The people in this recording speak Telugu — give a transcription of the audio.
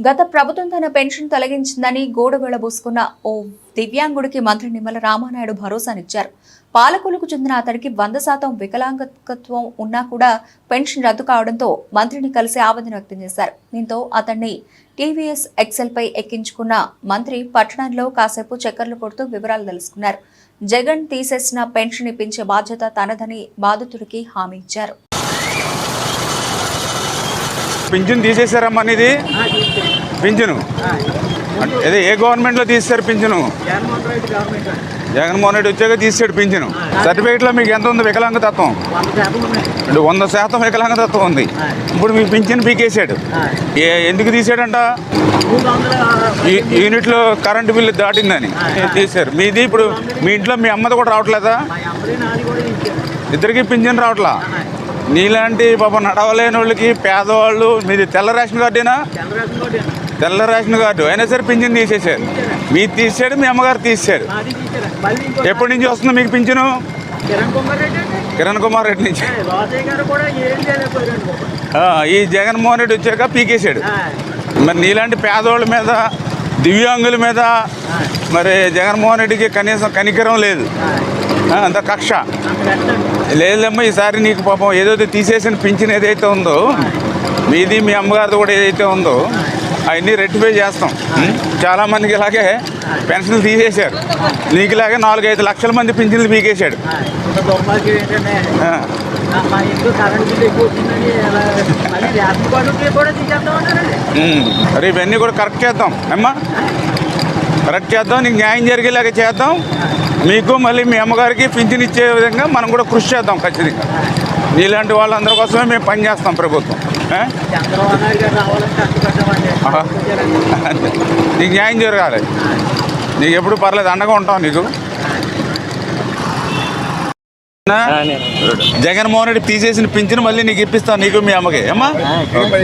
గత ప్రభుత్వం తన పెన్షన్ తొలగించిందని గోడ వెళ్లబూసుకున్న ఓ దివ్యాంగుడికి మంత్రి నిమ్మల రామానాయుడు భరోసానిచ్చారు. పాలకులకు చెందిన అతడికి 100% వికలాంగత్వం ఉన్నా కూడా పెన్షన్ రద్దు కావడంతో మంత్రిని కలిసి ఆవేదన వ్యక్తం చేశారు. దీంతో అతన్ని టీవీఎస్ ఎక్సెల్ పై ఎక్కించుకున్న మంత్రి పట్టణంలో కాసేపు చక్కర్లు కొడుతూ వివరాలు తెలుసుకున్నారు. జగన్ తీసేసిన పెన్షన్ ఇప్పించే బాధ్యత తనదని బాధితుడికి హామీ ఇచ్చారు. పింఛను తీసేశారమ్మా ఇది పింఛను అదే ఏ గవర్నమెంట్లో తీసేశారు పింఛను? జగన్మోహన్ రెడ్డి వచ్చాక తీసాడు పింఛను. సర్టిఫికేట్లో మీకు ఎంత ఉంది వికలాంగతత్వం? 100% వికలాంగతత్వం ఉంది. ఇప్పుడు మీ పింఛను పీకేసాడు. ఎందుకు తీసాడంట? యూనిట్లో కరెంటు బిల్లు దాటిందని తీశారు. మీది ఇప్పుడు మీ ఇంట్లో మీ అమ్మది కూడా రావట్లేదా? ఇద్దరికి పింఛను రావట్లా. నీలాంటి పాపం నడవలేని వాళ్ళకి పేదవాళ్ళు మీది తెల్ల రేషన్ కార్డేనా? తెల్ల రేషన్ కార్డు అయినా సరే పింఛను తీసేశారు. మీరు తీసాడు, మీ అమ్మగారు తీసారు. ఎప్పటి నుంచి వస్తుంది మీకు పింఛను? కిరణ్ కుమార్ రెడ్డి నుంచి. ఈ జగన్మోహన్ రెడ్డి వచ్చాక పీకేశాడు. మరి నీలాంటి పేదవాళ్ళ మీద, దివ్యాంగుల మీద మరి జగన్మోహన్ రెడ్డికి కనీసం కనికరం లేదు, అంత కక్ష లేదమ్మా. ఈసారి నీకు పాపం ఏదైతే తీసేసిన పింఛన్ ఏదైతే ఉందో మీది మీ అమ్మగారిది కూడా ఏదైతే ఉందో అవన్నీ రెక్టిఫై చేస్తాం. చాలామందికి ఇలాగే పెన్షన్లు తీసేశారు. నీకు ఇలాగే 4-5 లక్షల మంది పింఛన్లు పీకేశాడు. మరి ఇవన్నీ కూడా కరెక్ట్ చేద్దాం అమ్మా, కరెక్ట్ చేద్దాం. నీకు న్యాయం జరిగేలాగా చేద్దాం. మీకు మళ్ళీ మీ అమ్మగారికి పింఛన్ ఇచ్చే విధంగా మనం కూడా కృషి చేద్దాం ఖచ్చితంగా. నీలాంటి వాళ్ళందరి కోసమే మేము పనిచేస్తాం ప్రభుత్వం. నీకు న్యాయం జరగాలి. నీకు ఎప్పుడు పర్లేదు, అండగా ఉంటాం నీకు. జగన్మోహన్ రెడ్డి తీసేసిన పింఛను మళ్ళీ నీకు ఇప్పిస్తాను, నీకు మీ అమ్మకి అమ్మా.